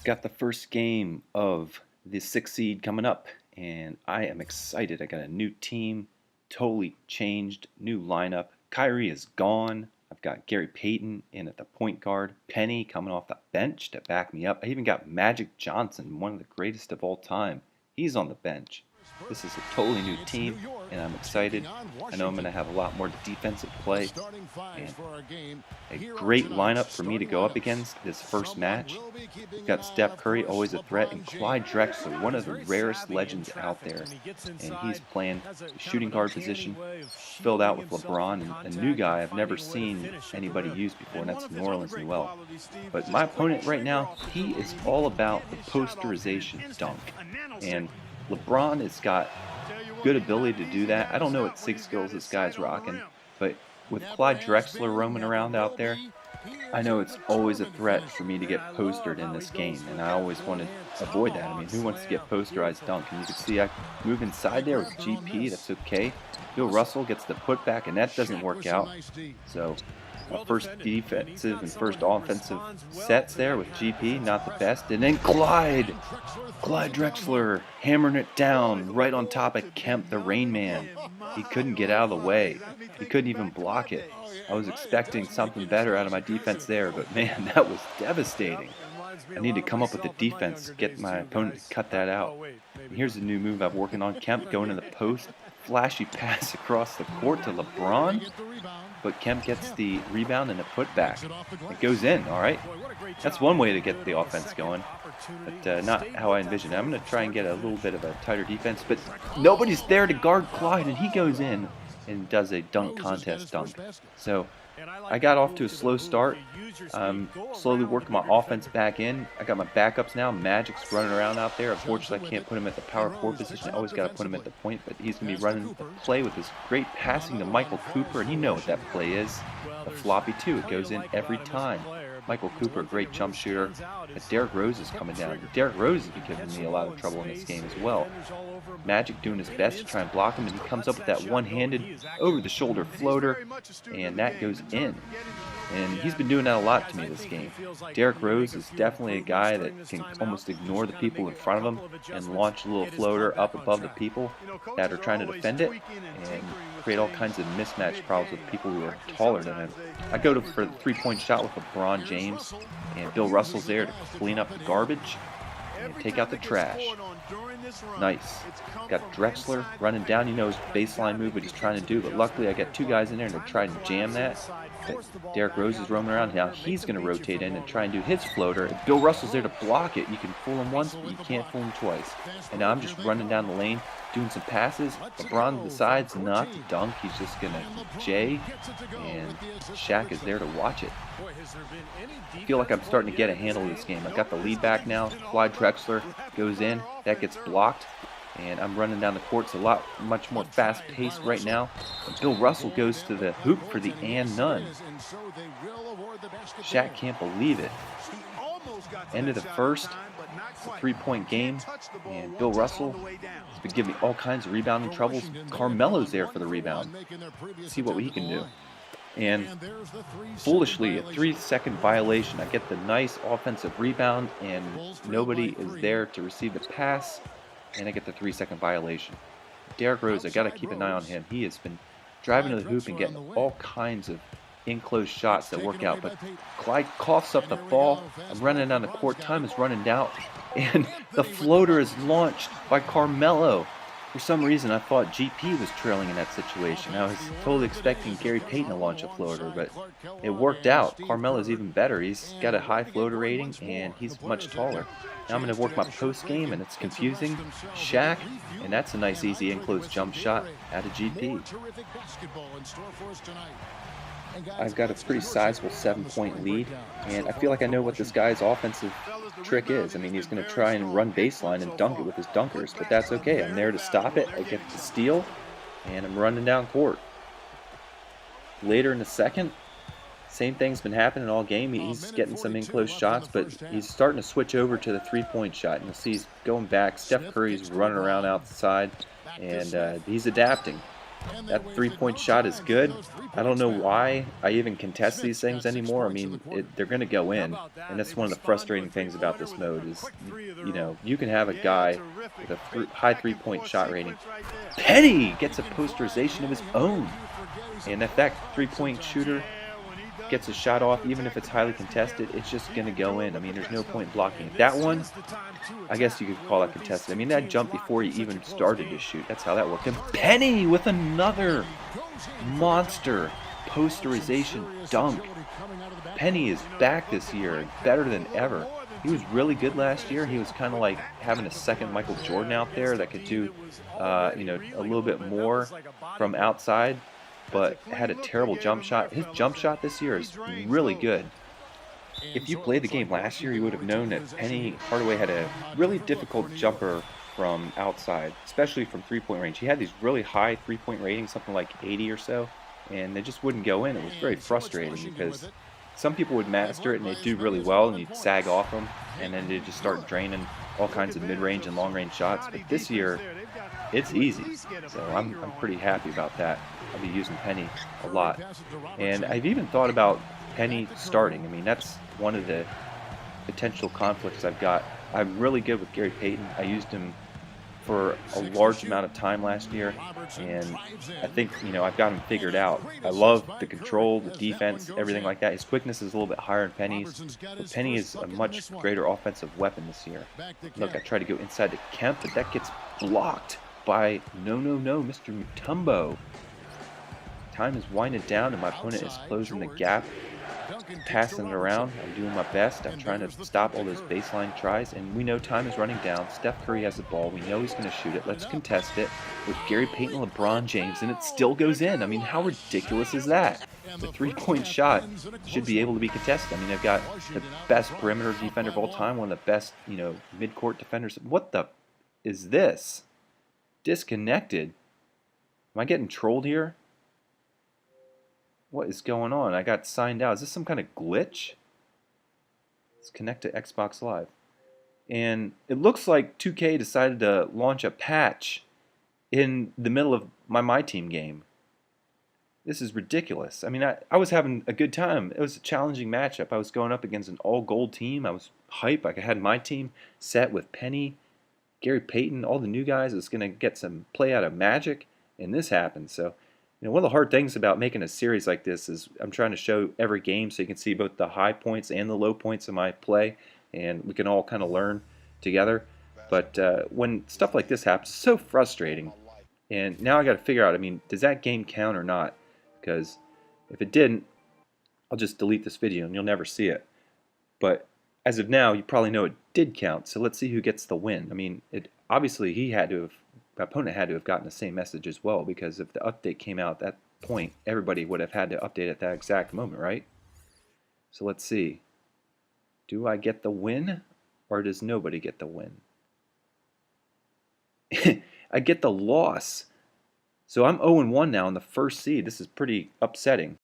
Got the first game of the 6th seed coming up, and I am excited. I got a new team, totally changed, new lineup. Kyrie is gone. I've got Gary Payton in at the point guard. Penny coming off the bench to back me up. I even got Magic Johnson, one of the greatest of all time. He's on the bench. This is a totally new team, and I'm excited. I know I'm going to have a lot more defensive play, and a great lineup for me to go up against this first match. We've got Steph Curry, always a threat, and Clyde Drexler, one of the rarest legends out there, and he's playing shooting guard position, filled out with LeBron, and a new guy I've never seen anybody use before, and that's New Orleans Noel. But my opponent right now, he is all about the posterization dunk, and LeBron has got good ability to do that. I don't know what SIG skills this guy's rocking, but with Clyde Drexler roaming around out there, I know it's always a threat for me to get postered in this game, and I always want to avoid that. I mean, who wants to get posterized dunk? And you can see I move inside there with GP, that's okay. Bill Russell gets the putback, and that doesn't work out. So first defensive and first offensive sets there with GP, not the best. And then Clyde Drexler hammering it down right on top of Kemp, the Rain Man. He couldn't get out of the way. He couldn't even block it. I was expecting something better out of my defense there, but man, that was devastating. I need to come up with a defense, get my opponent to cut that out. And here's a new move I'm working on. Kemp going in the post. Flashy pass across the court to LeBron, but Kemp gets the rebound and a putback. It goes in, all right. That's one way to get the offense going, but not how I envisioned it. I'm going to try and get a little bit of a tighter defense, but nobody's there to guard Clyde, and he goes in and does a dunk contest dunk. So I got off to a slow start. Slowly working my offense back in. I got my backups now. Magic's running around out there. Unfortunately, I can't put him at the power forward position. I always got to put him at the point, but he's going to be running the play with his great passing to Michael Cooper, and you know what that play is. The floppy two. It goes in every time. Michael Cooper, a great jump shooter. But Derrick Rose is coming down. Derrick Rose has been giving me a lot of trouble in this game as well. Magic doing his best to try and block him, and he comes up with that one-handed over-the-shoulder floater, and that goes in. And he's been doing that a lot to me this game. Derrick Rose is definitely a guy that can almost ignore the people in front of him and launch a little floater up above the people that are trying to defend it and create all kinds of mismatch problems with people who are taller than him. I go for the three-point shot with LeBron James, and Bill Russell's there to clean up the garbage and take out the trash. Nice. Got Drexler running down. You know his baseline move, what he's trying to do, but luckily I got two guys in there and they tried to jam that. But Derrick Rose is roaming around. Now he's going to rotate in and try and do his floater. And Bill Russell's there to block it. You can fool him once, but you can't fool him twice. And now I'm just running down the lane, doing some passes. LeBron decides not to dunk. He's just going to J, and Shaq is there to watch it. I feel like I'm starting to get a handle of this game. I got the lead back now. Clyde Drexler goes in. That gets blocked. And I'm running down the court. It's much more fast-paced right now. And Bill Russell goes to the hoop for the and none. Shaq can't believe it. End of the first. It's a three-point game. And Bill Russell has been giving me all kinds of rebounding troubles. Carmelo's there for the rebound. Let's see what he can do. And foolishly, a 3-second violation. I get the nice offensive rebound, and nobody is there to receive the pass. And I get the 3-second violation. Derrick Rose, I got to keep an eye on him. He has been driving to the hoop and getting all kinds of in-close shots that work out. But Clyde coughs up the ball. I'm running down the court. Time is running out. And the floater is launched by Carmelo. For some reason, I thought GP was trailing in that situation. I was totally expecting Gary Payton to launch a floater, but it worked out. Carmelo's even better. He's got a high floater rating, and he's much taller. Now I'm going to work my post game, and it's confusing. Shaq, and that's a nice, easy, enclosed jump shot out of GP. I've got a pretty sizable 7-point lead, and I feel like I know what this guy's offensive trick is. I mean, he's going to try and run baseline and dunk it with his dunkers, but that's okay. I'm there to stop it. I get the steal, and I'm running down court. Later in the second, same thing's been happening all game. He's getting some in-close shots, but he's starting to switch over to the three-point shot. And you'll see he's going back. Steph Curry's running around outside, and he's adapting. That three-point shot is good. I don't know why I even contest these things anymore. I mean, they're going to go in, and that's one of the frustrating things about this mode is, you know, you can have a guy with a high three-point shot rating. Penny gets a posterization of his own, and if that three-point shooter gets a shot off, even if it's highly contested, it's just going to go in. I mean, there's no point blocking it. That one, I guess you could call that contested. I mean, that jump before he even started to shoot. That's how that worked. And Penny with another monster posterization dunk. Penny is back this year, better than ever. He was really good last year. He was kind of like having a second Michael Jordan out there that could do, you know, a little bit more from outside, but had a terrible jump shot. His jump shot this year is really good. If you played the game last year, you would have known that Penny Hardaway had a really difficult jumper from outside, especially from three-point range. He had these really high three-point ratings, something like 80 or so, and they just wouldn't go in. It was very frustrating because some people would master it and they'd do really well and you'd sag off them, and then they'd just start draining all kinds of mid-range and long-range shots. But this year, it's easy, so I'm pretty happy about that. I'll be using Penny a lot, and I've even thought about Penny starting. I mean, that's one of the potential conflicts I've got. I'm really good with Gary Payton. I used him for a large amount of time last year, and I think, you know, I've got him figured out. I love the control, the defense, everything like that. His quickness is a little bit higher than Penny's, but Penny is a much greater offensive weapon this year. Look, I try to go inside to Kemp, but that gets blocked by Mr. Mutombo. Time is winding down, and my opponent is closing the gap, passing it around. I'm doing my best. I'm trying to stop all those baseline tries, and we know time is running down. Steph Curry has the ball. We know he's going to shoot it. Let's contest it with Gary Payton and LeBron James, and it still goes in. I mean, how ridiculous is that? The three-point shot should be able to be contested. I mean, I've got the best perimeter defender of all time, one of the best, you know, mid-court defenders. What the is this? Disconnected? Am I getting trolled here? What is going on? I got signed out. Is this some kind of glitch? Let's connect to Xbox Live. And it looks like 2K decided to launch a patch in the middle of my Team game. This is ridiculous. I mean, I was having a good time. It was a challenging matchup. I was going up against an all-gold team. I was hype. I had my team set with Penny, Gary Payton, all the new guys. I was going to get some play out of Magic, and this happened. So, you know, one of the hard things about making a series like this is I'm trying to show every game so you can see both the high points and the low points of my play, and we can all kind of learn together. But when stuff like this happens, it's so frustrating. And now I got to figure out, I mean, does that game count or not? Because if it didn't, I'll just delete this video and you'll never see it. But as of now, you probably know it did count. So let's see who gets the win. I mean, obviously my opponent had to have gotten the same message as well, because if the update came out at that point, everybody would have had to update at that exact moment, right? So let's see. Do I get the win, or does nobody get the win? I get the loss. So I'm 0-1 now in the first seed. This is pretty upsetting.